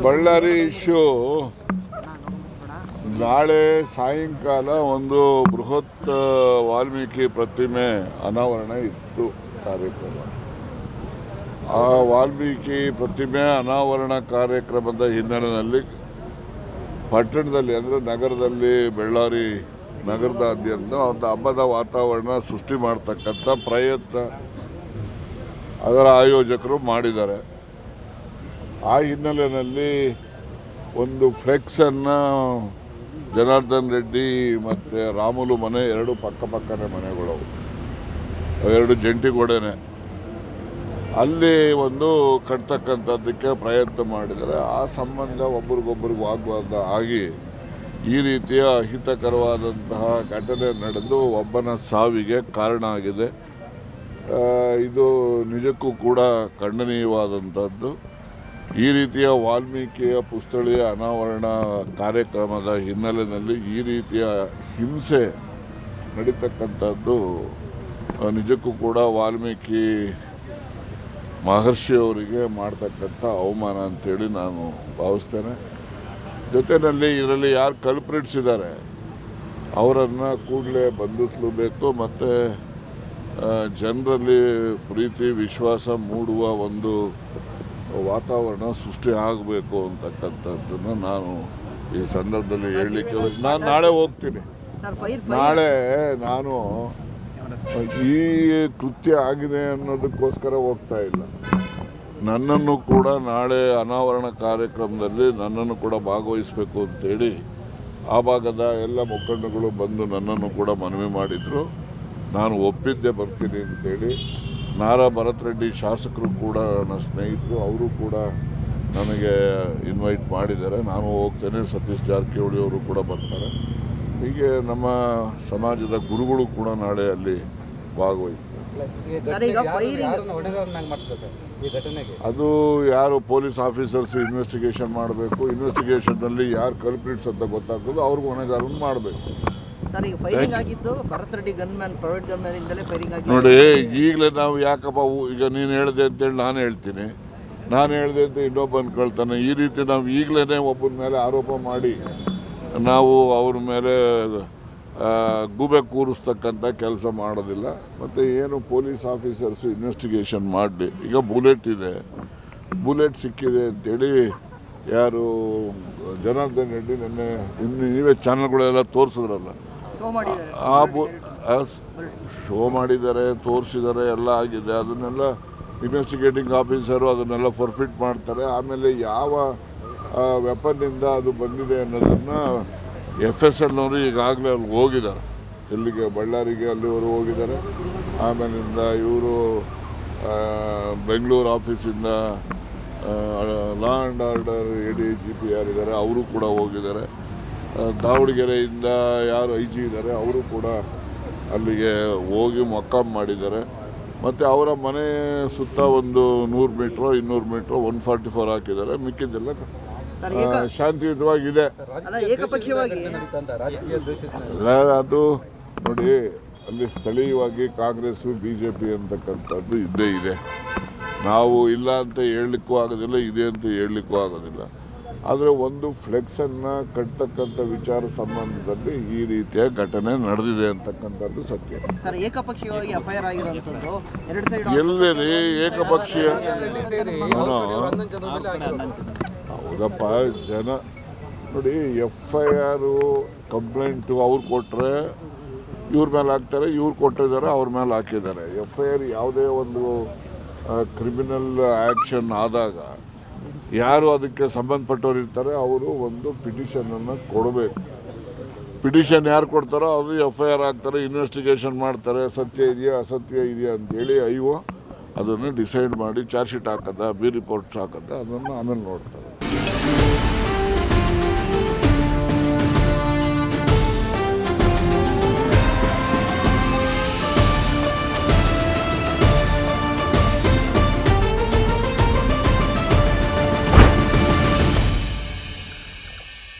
Ballari issue ನಾಳೆ ಸಾಯಂಕಾಲ ಒಂದು ಬೃಹತ್ ವಾಲ್ಮೀಕಿ ಪ್ರತಿಮೆ ಅನಾವರಣ ಇತ್ತು ಕಾರ್ಯಕ್ರಮ. ಆ ವಾಲ್ಮೀಕಿ ಪ್ರತಿಮೆ ಅನಾವರಣ ಕಾರ್ಯಕ್ರಮದ ಹಿನ್ನೆಲೆಯಲ್ಲಿ ಪಟ್ಟಣದಲ್ಲಿ ಅಂದರೆ ನಗರದಲ್ಲಿ ಬಳ್ಳಾರಿ ನಗರದಾದ್ಯಂತ ಒಂದು ಹಬ್ಬದ ವಾತಾವರಣ ಸೃಷ್ಟಿ ಮಾಡ್ತಕ್ಕಂಥ ಪ್ರಯತ್ನ ಅದರ ಆಯೋಜಕರು ಮಾಡಿದ್ದಾರೆ. ಆ ಹಿನ್ನೆಲೆಯಲ್ಲಿ ಒಂದು ಫ್ಲೆಕ್ಸನ್ನು ಜನಾರ್ದನ್ ರೆಡ್ಡಿ ಮತ್ತು ರಾಮುಲು ಮನೆ ಎರಡು ಪಕ್ಕಪಕ್ಕನೇ ಮನೆಗಳು, ಎರಡು ಜಂಟಿ ಗೋಡೆನೆ, ಅಲ್ಲಿ ಒಂದು ಕಟ್ತಕ್ಕಂಥದ್ದಕ್ಕೆ ಪ್ರಯತ್ನ ಮಾಡಿದರೆ ಆ ಸಂಬಂಧ ಒಬ್ರಿಗೊಬ್ರಿಗೆ ವಾಗ್ವಾದ ಆಗಿ ಈ ರೀತಿಯ ಅಹಿತಕರವಾದಂತಹ ಘಟನೆ ನಡೆದು ಒಬ್ಬನ ಸಾವಿಗೆ ಕಾರಣ ಆಗಿದೆ. ಇದು ನಿಜಕ್ಕೂ ಕೂಡ ಖಂಡನೀಯವಾದಂಥದ್ದು. ಈ ರೀತಿಯ ವಾಲ್ಮೀಕಿಯ ಪುತ್ಥಳಿಯ ಅನಾವರಣ ಕಾರ್ಯಕ್ರಮದ ಹಿನ್ನೆಲೆಯಲ್ಲಿ ಈ ರೀತಿಯ ಹಿಂಸೆ ನಡೀತಕ್ಕಂಥದ್ದು ನಿಜಕ್ಕೂ ಕೂಡ ವಾಲ್ಮೀಕಿ ಮಹರ್ಷಿಯವರಿಗೆ ಮಾಡ್ತಕ್ಕಂಥ ಅವಮಾನ ಅಂತೇಳಿ ನಾನು ಭಾವಿಸ್ತೇನೆ. ಜೊತೆಯಲ್ಲಿ ಇದರಲ್ಲಿ ಯಾರು ಕಲ್ಪ್ರಿಟ್ಸ್ ಇದ್ದಾರೆ ಅವರನ್ನು ಕೂಡಲೇ ಬಂಧಿಸಲೇಬೇಕು ಮತ್ತು ಜನರಲ್ಲಿ ಪ್ರೀತಿ ವಿಶ್ವಾಸ ಮೂಡುವ ಒಂದು ವಾತಾವರಣ ಸೃಷ್ಟಿ ಆಗಬೇಕು ಅಂತಕ್ಕಂಥದ್ದನ್ನು ನಾನು ಈ ಸಂದರ್ಭದಲ್ಲಿ ಹೇಳಲಿಕ್ಕೆ ನಾನು ನಾಳೆ ಹೋಗ್ತೀನಿ. ನಾಳೆ ನಾನು ಈ ಕೃತ್ಯ ಆಗಿದೆ ಅನ್ನೋದಕ್ಕೋಸ್ಕರ ಹೋಗ್ತಾ ಇಲ್ಲ. ನನ್ನನ್ನು ಕೂಡ ನಾಳೆ ಅನಾವರಣ ಕಾರ್ಯಕ್ರಮದಲ್ಲಿ ನನ್ನನ್ನು ಕೂಡ ಭಾಗವಹಿಸಬೇಕು ಅಂತೇಳಿ ಆ ಭಾಗದ ಎಲ್ಲ ಮುಖಂಡಗಳು ಬಂದು ನನ್ನನ್ನು ಕೂಡ ಮನವಿ ಮಾಡಿದರು. ನಾನು ಒಪ್ಪಿದ್ದೆ ಬರ್ತೀನಿ ಅಂತೇಳಿ. ನಾರಾ ಭರತ್ ರೆಡ್ಡಿ ಶಾಸಕರು ಕೂಡ ನನ್ನ ಸ್ನೇಹಿತರು, ಅವರು ಕೂಡ ನನಗೆ ಇನ್ವೈಟ್ ಮಾಡಿದ್ದಾರೆ. ನಾನು ಹೋಗ್ತೇನೆ. ಸತೀಶ್ ಜಾರಕಿಹೊಳಿ ಅವರು ಕೂಡ ಬರ್ತಾರೆ. ಹೀಗೆ ನಮ್ಮ ಸಮಾಜದ ಗುರುಗಳು ಕೂಡ ನಾಳೆ ಅಲ್ಲಿ ಭಾಗವಹಿಸ್ತಾರೆ. ಅದು ಯಾರು ಪೊಲೀಸ್ ಆಫೀಸರ್ಸ್ ಇನ್ವೆಸ್ಟಿಗೇಷನ್ ಮಾಡಬೇಕು. ಇನ್ವೆಸ್ಟಿಗೇಷನ್ನಲ್ಲಿ ಯಾರು ಕಲ್ಪ್ರಿಟ್ಸ್ ಅಂತ ಗೊತ್ತಾಗ್ತದೆ ಅವ್ರಿಗೆ ಹೊಣೆಗಾರನ್ನು ಮಾಡಬೇಕು. ನೋಡಿ, ಈಗಲೇ ನಾವು ಯಾಕಪ್ಪ ಈಗ ನೀನು ಹೇಳಿದೆ ಅಂತೇಳಿ ನಾನು ಹೇಳ್ತೀನಿ, ನಾನು ಹೇಳಿದೆ ಅಂತ ಇನ್ನೊಬ್ಬ ಅನ್ಕೊಳ್ತಾನೆ. ಈ ರೀತಿ ನಾವು ಈಗಲೇ ಒಬ್ಬನ ಮೇಲೆ ಆರೋಪ ಮಾಡಿ ನಾವು ಅವ್ರ ಮೇಲೆ ಗೂಬೆ ಕೂರಿಸ್ತಕ್ಕಂಥ ಕೆಲಸ ಮಾಡೋದಿಲ್ಲ. ಮತ್ತು ಏನು ಪೊಲೀಸ್ ಆಫೀಸರ್ಸು ಇನ್ವೆಸ್ಟಿಗೇಷನ್ ಮಾಡಲಿ. ಈಗ ಬುಲೆಟ್ ಇದೆ, ಬುಲೆಟ್ ಸಿಕ್ಕಿದೆ ಅಂತೇಳಿ ಯಾರು ಜನಾರ್ದನ್ ರೆಡ್ಡಿ ನಿನ್ನೆ ನೀವೇ ಚಾನಲ್ಗಳೆಲ್ಲ ತೋರಿಸಿದ್ರಲ್ಲ, ಶೋ ಮಾಡಿದ್ದಾರೆ, ತೋರಿಸಿದ್ದಾರೆ, ಎಲ್ಲ ಆಗಿದೆ. ಅದನ್ನೆಲ್ಲ ಇನ್ವೆಸ್ಟಿಗೇಟಿಂಗ್ ಆಫೀಸರು ಅದನ್ನೆಲ್ಲ ಪರ್ಫಿಟ್ ಮಾಡ್ತಾರೆ. ಆಮೇಲೆ ಯಾವ ವೆಪನ್ನಿಂದ ಅದು ಬಂದಿದೆ ಅನ್ನೋದನ್ನು FSLನವರು ಈಗಾಗಲೇ ಅಲ್ಲಿ ಹೋಗಿದ್ದಾರೆ. ಎಲ್ಲಿಗೆ? ಬಳ್ಳಾರಿಗೆ ಅಲ್ಲಿವರು ಹೋಗಿದ್ದಾರೆ. ಆಮೇಲಿಂದ ಇವರು ಬೆಂಗಳೂರು ಆಫೀಸಿಂದ ಲಾ ಆ್ಯಂಡ್ ಆರ್ಡರ್ ADGP ಯಾರಿದ್ದಾರೆ ಅವರು ಕೂಡ ಹೋಗಿದ್ದಾರೆ. ದಾವಣಗೆರೆಯಿಂದ ಯಾರು IG ಇದ್ದಾರೆ ಅವರು ಕೂಡ ಅಲ್ಲಿಗೆ ಹೋಗಿ ಮೊಕ್ಕಾಂ ಮಾಡಿದ್ದಾರೆ. ಮತ್ತು ಅವರ ಮನೆ ಸುತ್ತ ಒಂದು 100 ಮೀಟ್ರೋ 200 ಮೀಟ್ರೋ 144 ಹಾಕಿದ್ದಾರೆ. ಮಿಕ್ಕಿದ್ದೆಲ್ಲ ಶಾಂತಿಯುತವಾಗಿದೆ. ಅಲ್ಲ, ಅದು ನೋಡಿ, ಅಲ್ಲಿ ಸ್ಥಳೀಯವಾಗಿ ಕಾಂಗ್ರೆಸ್ BJP ಅಂತಕ್ಕಂಥದ್ದು ಇದ್ದೇ ಇದೆ. ನಾವು ಇಲ್ಲ ಅಂತ ಹೇಳಲಿಕ್ಕೂ ಆಗೋದಿಲ್ಲ, ಇದೆ ಅಂತ ಹೇಳಲಿಕ್ಕೂ ಆಗೋದಿಲ್ಲ. ಆದರೆ ಒಂದು ಫ್ಲೆಕ್ಸನ್ನು ಕಟ್ತಕ್ಕಂಥ ವಿಚಾರ ಸಂಬಂಧದಲ್ಲಿ ಈ ರೀತಿಯ ಘಟನೆ ನಡೆದಿದೆ ಅಂತಕ್ಕಂಥದ್ದು ಸತ್ಯ. ಎಲ್ಲೇ ಏಕಪಕ್ಷೀಯ ಹೌದಪ್ಪ. ಜನ ನೋಡಿ, FIR ಕಂಪ್ಲೇಂಟು ಅವ್ರು ಕೊಟ್ಟರೆ ಇವ್ರ ಮೇಲೆ ಹಾಕ್ತಾರೆ, ಇವ್ರು ಕೊಟ್ಟಿದ್ದಾರೆ ಅವ್ರ ಮೇಲೆ ಹಾಕಿದ್ದಾರೆ. FIR ಯಾವುದೇ ಒಂದು ಕ್ರಿಮಿನಲ್ ಆ್ಯಕ್ಷನ್ ಆದಾಗ ಯಾರು ಅದಕ್ಕೆ ಸಂಬಂಧಪಟ್ಟವ್ರು ಇರ್ತಾರೆ ಅವರು ಒಂದು ಪಿಟಿಷನನ್ನು ಕೊಡಬೇಕು. ಪಿಟಿಷನ್ ಯಾರು ಕೊಡ್ತಾರೋ ಅವರು FIR ಹಾಕ್ತಾರೆ, ಇನ್ವೆಸ್ಟಿಗೇಷನ್ ಮಾಡ್ತಾರೆ, ಸತ್ಯ ಇದೆಯಾ ಅಸತ್ಯ ಇದೆಯಾ ಅಂತೇಳಿ ಅದನ್ನು ಡಿಸೈಡ್ ಮಾಡಿ ಚಾರ್ಜ್ ಶೀಟ್ ಹಾಕದ, ಬಿ ರಿಪೋರ್ಟ್ಸ್ ಹಾಕದ, ಅದನ್ನು ಆಮೇಲೆ ನೋಡ್ತಾರೆ.